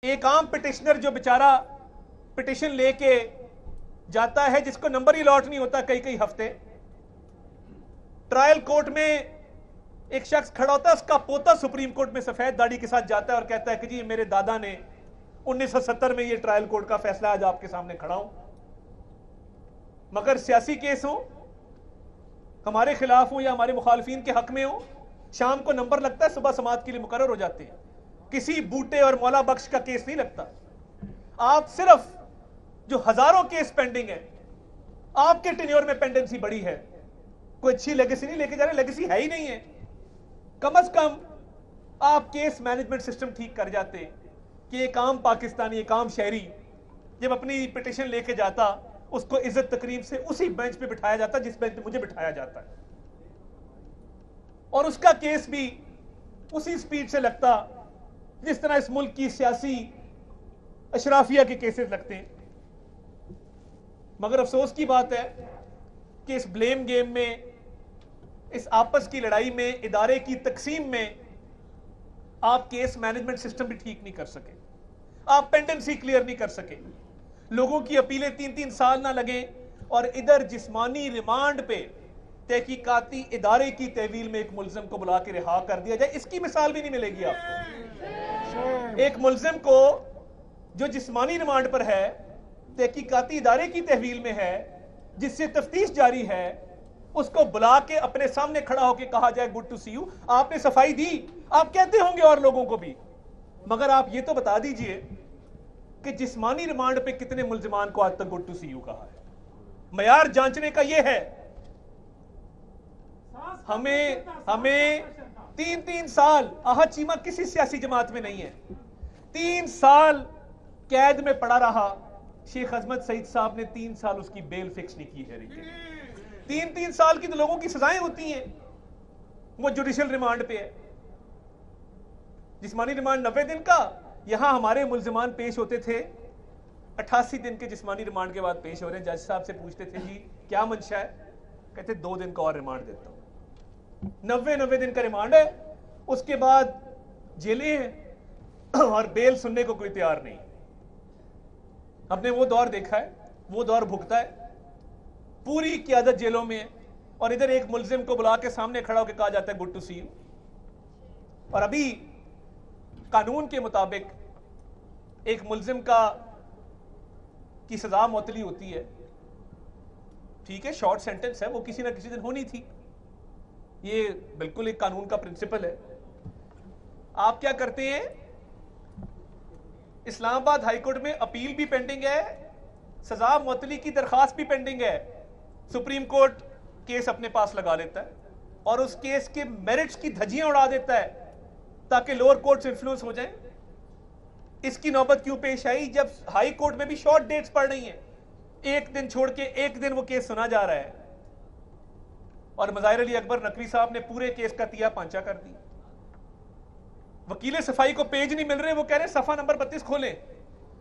एक आम पिटिशनर जो बेचारा पिटिशन लेके जाता है, जिसको नंबर ही लॉट नहीं होता कई कई हफ्ते, ट्रायल कोर्ट में एक शख्स खड़ा होता है, उसका पोता सुप्रीम कोर्ट में सफेद दाढ़ी के साथ जाता है और कहता है कि जी मेरे दादा ने 1970 में ये ट्रायल कोर्ट का फैसला आज आपके सामने खड़ा हूं। मगर सियासी केस हो, हमारे खिलाफ हो या हमारे मुखालफिन के हक में हो, शाम को नंबर लगता है, सुबह समाअत के लिए मुकर्रर हो जाते हैं। किसी बूटे और मौला बख्श का केस नहीं लगता। आप सिर्फ जो हजारों केस पेंडिंग है, आपके टेन्योर में पेंडेंसी बड़ी है, कोई अच्छी लेगेसी नहीं लेके जा रहे, लेगेसी है ही नहीं है। कम से कम आप केस मैनेजमेंट सिस्टम ठीक कर जाते कि एक आम पाकिस्तानी, एक आम शहरी जब अपनी पिटिशन लेके जाता, उसको इज्जत तकरीब से उसी बेंच पे बिठाया जाता जिस बेंच पे मुझे बिठाया जाता है, और उसका केस भी उसी स्पीड से लगता जिस तरह इस मुल्क की सियासी अशराफिया के केसेस लगते हैं। मगर अफसोस की बात है कि इस ब्लेम गेम में, इस आपस की लड़ाई में, इदारे की तकसीम में आप केस मैनेजमेंट सिस्टम भी ठीक नहीं कर सके, आप पेंडेंसी क्लियर नहीं कर सके, लोगों की अपीलें 3-3 साल ना लगे, और इधर जिस्मानी रिमांड पे तहकीकाती इदारे की तहवील में एक मुलजिम को बुला के रिहा कर दिया जाए। इसकी मिसाल भी नहीं मिलेगी आपको। एक मुलजिम को जो जिस्मानी रिमांड पर है, तहकीकाती इदारे की तहवील में है, जिससे तफ्तीश जारी है, उसको बुला के अपने सामने खड़ा होकर कहा जाए गुड टू सी यू। आपने सफाई दी, आप कहते होंगे और लोगों को भी, मगर आप ये तो बता दीजिए कि जिस्मानी रिमांड पे कितने मुल्जिमान को आज तक गुड टू सी यू कहा है। मयार जांचने का यह है, हमें 3-3 साल, आहत चीमा किसी सियासी जमात में नहीं है, 3 साल कैद में पड़ा रहा। शेख अजमत सईद साहब ने 3 साल उसकी बेल फिक्स नहीं की है। 3-3 साल की तो लोगों की सजाएं होती हैं, वो जुडिशियल रिमांड पे है। जिस्मानी रिमांड 90 दिन का, यहां हमारे मुल्जिमान पेश होते थे 88 दिन के जिस्मानी रिमांड के बाद पेश हो रहे हैं। जज साहब से पूछते थे जी क्या मंशा है, कहते 2 दिन का और रिमांड देता हूं। 90 दिन का रिमांड है, उसके बाद जेलें हैं और बेल सुनने को कोई तैयार नहीं। हमने वो दौर देखा है, वो दौर भुगता है, पूरी क़यादत जेलों में है, और इधर एक मुल्जिम को बुला के सामने खड़ा होकर कहा जाता है गुड टू सी यू। और अभी कानून के मुताबिक एक मुल्जिम की सजा मुअत्तली होती है, ठीक है, शॉर्ट सेंटेंस है, वो किसी ना किसी दिन होनी थी, ये बिल्कुल एक कानून का प्रिंसिपल है। आप क्या करते हैं, इस्लामाबाद हाईकोर्ट में अपील भी पेंडिंग है, सजा मुअत्तली की दरखास्त भी पेंडिंग है। सुप्रीम कोर्ट केस अपने पास लगा लेता है और उस केस के मेरिट्स की धज्जियां उड़ा देता है ताकि लोअर कोर्ट से इन्फ्लुएंस हो जाए। इसकी नौबत क्यों पेश आई, जब हाई कोर्ट में भी शॉर्ट डेट्स पड़ रही हैं, एक दिन छोड़ के एक दिन वो केस सुना जा रहा है, और मज़ाहिर अली अकबर नकवी साहब ने पूरे केस का तिया पांचा कर दी। वकील सफाई को पेज नहीं मिल रहे, वो कह रहे सफा नंबर 32 खोलें,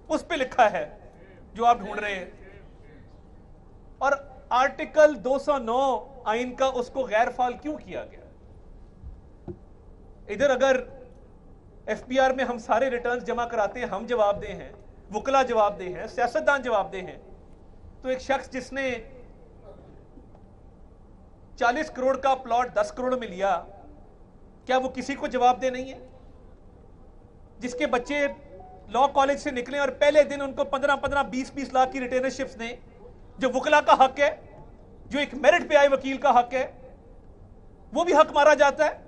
उस पे लिखा है जो आप ढूंढ रहे हैं, और आर्टिकल 209 आइन का उसको गैर फाल क्यों किया गया। इधर अगर एफपीआर में हम सारे रिटर्न्स जमा कराते हैं, हम जवाबदेह हैं, वकला जवाबदेह हैं, सियासतदान जवाबदेह हैं, तो एक शख्स जिसने 40 करोड़ का प्लॉट 10 करोड़ में लिया, क्या वो किसी को जवाबदेह नहीं है। जिसके बच्चे लॉ कॉलेज से निकले और पहले दिन उनको 15-15, 20-20 लाख की रिटेनरशिप्स ने, जो वकला का हक है, जो एक मेरिट पे आए वकील का हक है, वो भी हक मारा जाता है।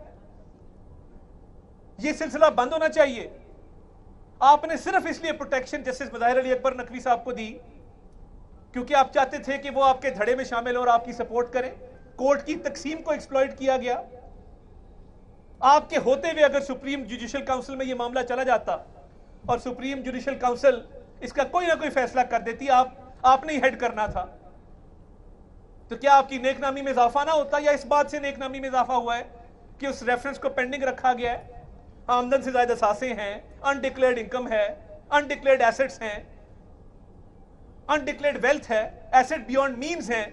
ये सिलसिला बंद होना चाहिए। आपने सिर्फ इसलिए प्रोटेक्शन जस्टिस मज़ाहिर अली अकबर नकवी साहब को दी क्योंकि आप चाहते थे कि वो आपके धड़े में शामिल हो और आपकी सपोर्ट करें। कोर्ट की तकसीम को एक्सप्लॉइट किया गया। आपके होते हुए अगर सुप्रीम जुडिशियल काउंसिल में यह मामला चला जाता और सुप्रीम जुडिशियल काउंसिल इसका कोई ना कोई फैसला कर देती, आपने ही हेड करना था, तो क्या आपकी नेकनामी में इजाफा ना होता, या इस बात से नेकनामी में इजाफा हुआ है कि उस रेफरेंस को पेंडिंग रखा गया है। आमदन से ज्यादा असासे हैं, अनडिक्लेयर्ड इनकम है, अनडिक्लेयर्ड एसेट्स हैं, अनडिक्लेयर्ड वेल्थ है, एसेट बियॉन्ड मीन्स है,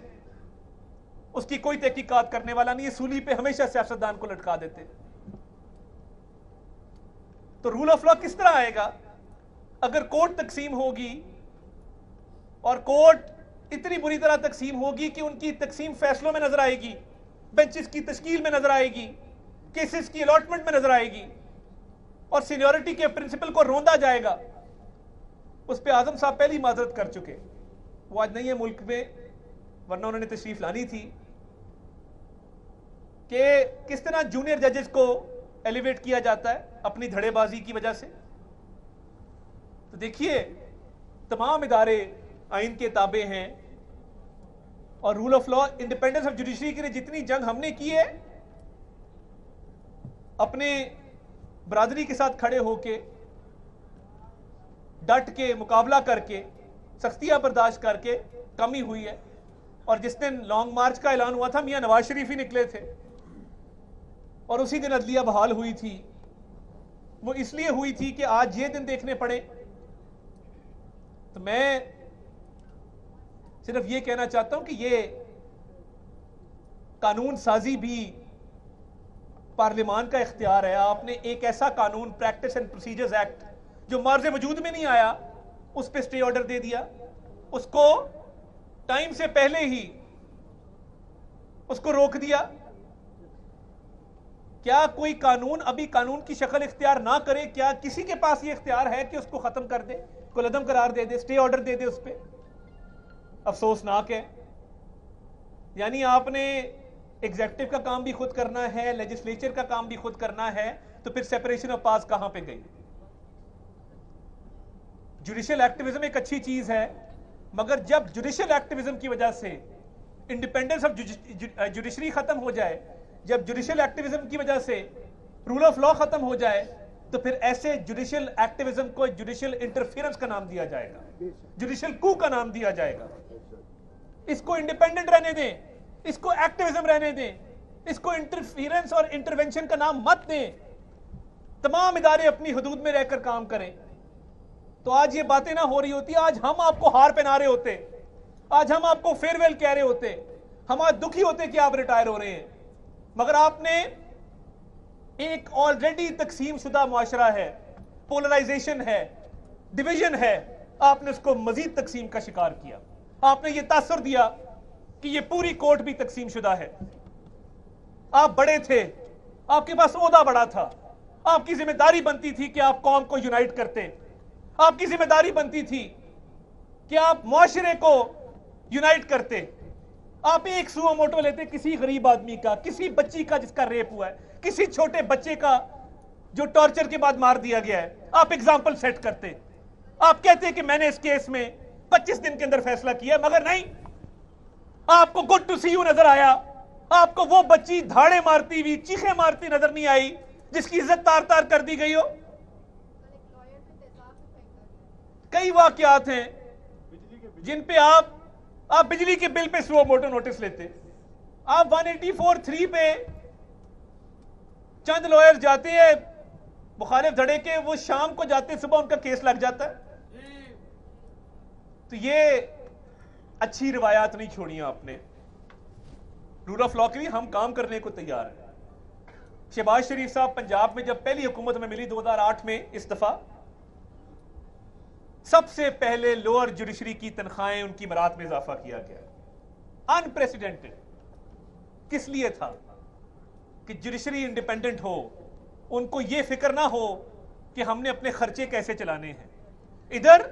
उसकी कोई तहकीकात करने वाला नहीं है। सूली पे हमेशा सियासतदान को लटका देते। तो रूल ऑफ लॉ किस तरह आएगा अगर कोर्ट तकसीम होगी और कोर्ट इतनी बुरी तरह तकसीम होगी कि उनकी तकसीम फैसलों में नजर आएगी, बेंचेस की तश्कील में नजर आएगी, केसेस की अलॉटमेंट में नजर आएगी और सीनियरिटी के प्रिंसिपल को रोंदा जाएगा, उस पर आजम साहब पहली माजरत कर चुके। वो आज नहीं है मुल्क में, वरना उन्होंने तशरीफ लानी थी। कि किस तरह जूनियर जजेस को एलिवेट किया जाता है अपनी धड़ेबाजी की वजह से। तो देखिए, तमाम इदारे आइन के ताबे हैं और rule of law, independence of judiciary के लिए जितनी जंग हमने की है, अपने बरादरी के साथ खड़े होके, डट के, मुकाबला करके, सख्तियां बर्दाश्त करके कमी हुई है। और जिस दिन लॉन्ग मार्च का ऐलान हुआ था, मियां नवाज शरीफ ही निकले थे और उसी दिन अदलिया बहाल हुई थी। वो इसलिए हुई थी कि आज ये दिन देखने पड़े। तो मैं सिर्फ ये कहना चाहता हूं कि ये कानून साजी भी पार्लियामान का इख्तियार है। आपने एक ऐसा कानून, प्रैक्टिस एंड प्रोसीजर्स एक्ट, जो मार्ज वजूद में नहीं आया, उस पर स्टे ऑर्डर दे दिया, उसको टाइम से पहले ही उसको रोक दिया। क्या कोई कानून अभी कानून की शक्ल इख्तियार ना करे? क्या किसी के पास ये इख्तियार है कि उसको खत्म कर दे, कुलअदम करार दे दे, स्टे ऑर्डर दे दे उस पर? अफसोसनाक है। यानी आपने एग्जेक्टिव का काम भी खुद करना है, लेजिस्लेचर का काम भी खुद करना है, तो फिर सेपरेशन ऑफ पावर्स कहां पे गई? जुडिशियल एक्टिविज्म एक अच्छी चीज है, मगर जब जुडिशियल एक्टिविज्म की वजह से इंडिपेंडेंस ऑफ जुडिशरी खत्म हो जाए, जब जुडिशियल एक्टिविज्म की वजह से रूल ऑफ लॉ खत्म हो जाए, तो फिर ऐसे जुडिशियल एक्टिविज्म को जुडिशियल इंटरफेरेंस का नाम दिया जाएगा, जुडिशियल कू का नाम दिया जाएगा। इसको इंडिपेंडेंट रहने दें, इसको एक्टिविज्म रहने दें, इसको इंटरफेरेंस और इंटरवेंशन का नाम मत दें। तमाम इदारे अपनी हदूद में रहकर काम करें, तो आज ये बातें ना हो रही होती। आज हम आपको हार पहना रहे होते, आज हम आपको फेयरवेल कह रहे होते, हम आज दुखी होते कि आप रिटायर हो रहे हैं, मगर आपने एक ऑलरेडी तकसीम शुदा मुआशरा है, पोलराइजेशन है, डिवीजन है, आपने उसको मजीद तकसीम का शिकार किया। आपने ये तासर दिया कि ये पूरी कोर्ट भी तकसीम शुदा है। आप बड़े थे, आपके पास ओहदा बड़ा था, आपकी जिम्मेदारी बनती थी कि आप कौम को यूनाइट करते, आपकी जिम्मेदारी बनती थी कि आप मुआशरे को यूनाइट करते। आप एक सुओ मोटो लेते किसी गरीब आदमी का, किसी बच्ची का जिसका रेप हुआ है, किसी छोटे बच्चे का जो टॉर्चर के बाद मार दिया गया है, आप एग्जाम्पल सेट करते। आप कहते कि मैंने इस केस में 25 दिन के अंदर फैसला किया, मगर नहीं, आपको गुड टू सी यू नजर आया, आपको वो बच्ची धाड़े मारती हुई, चीखें मारती नजर नहीं आई जिसकी इज्जत तार तार कर दी गई हो। कई वाकयात हैं जिन पे आप बिजली के bill pay suo motu notice लेते। आप 184(3) पे चंद लॉयर जाते हैं मुखालिफ धड़े के, वो शाम को जाते, सुबह उनका केस लग जाता है। तो ये अच्छी रिवायात नहीं छोड़ी आपने। रूल ऑफ लॉ के लिए हम काम करने को तैयार हैं। शहबाज शरीफ साहब पंजाब में जब पहली हुकूमत में मिली 2008 में, इस दफा सबसे पहले लोअर जुडिशरी की तनख्वाहें, उनकी मरात में इजाफा किया गया। अनप्रेसिडेंटेड। किस लिए था? कि जुडिशरी इंडिपेंडेंट हो, उनको यह फिक्र ना हो कि हमने अपने खर्चे कैसे चलाने हैं। इधर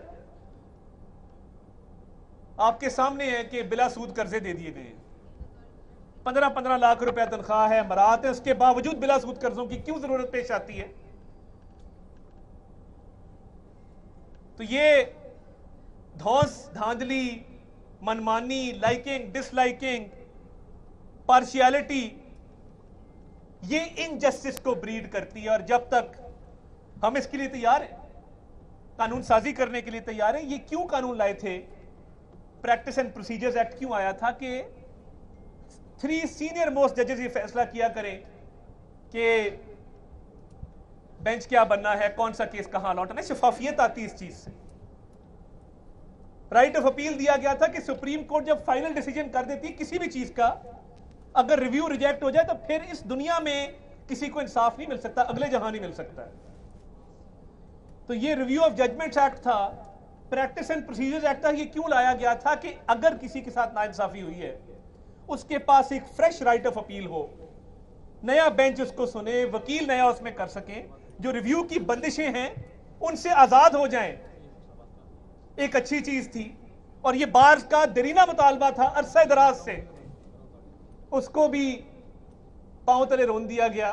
आपके सामने है कि बिला सूद कर्जे दे दिए गए, 15-15 लाख रुपया तनख्वाह है, मरात है, उसके बावजूद बिला सूद कर्जों की क्यों जरूरत पेश आती है? तो ये धौंस, धांधली, मनमानी, लाइकिंग, डिसलाइकिंग, पार्शियलिटी, ये इनजस्टिस को ब्रीड करती है। और जब तक हम इसके लिए तैयार हैं, कानून साजी करने के लिए तैयार हैं। ये क्यों कानून लाए थे? प्रैक्टिस एंड प्रोसीजर्स एक्ट क्यों आया था कि 3 सीनियर मोस्ट जजेस ये फैसला किया करें कि बेंच क्या बनना है, कौन सा केस कहां लौटना है। शफाफियत आती इस चीज से। राइट ऑफ अपील दिया गया था कि सुप्रीम कोर्ट जब फाइनल डिसीजन कर देती है किसी भी चीज का, अगर रिव्यू रिजेक्ट हो जाए तो फिर इस दुनिया में किसी को इंसाफ नहीं मिल सकता, अगले जहां नहीं मिल सकता। तो ये रिव्यू ऑफ जजमेंट्स एक्ट था, प्रैक्टिस एंड प्रोसीजर्स एक्ट था, ये क्यों लाया गया था कि अगर किसी के साथ नाइंसाफी हुई है उसके पास एक फ्रेश राइट ऑफ अपील हो, नया बेंच उसको सुने, वकील नया उसमें कर सके, जो रिव्यू की बंदिशें हैं उनसे आजाद हो जाएं। एक अच्छी चीज थी। और ये बार का दरीना मुतालबा था अरसा दराज से, उसको भी पांव तले रोन दिया गया।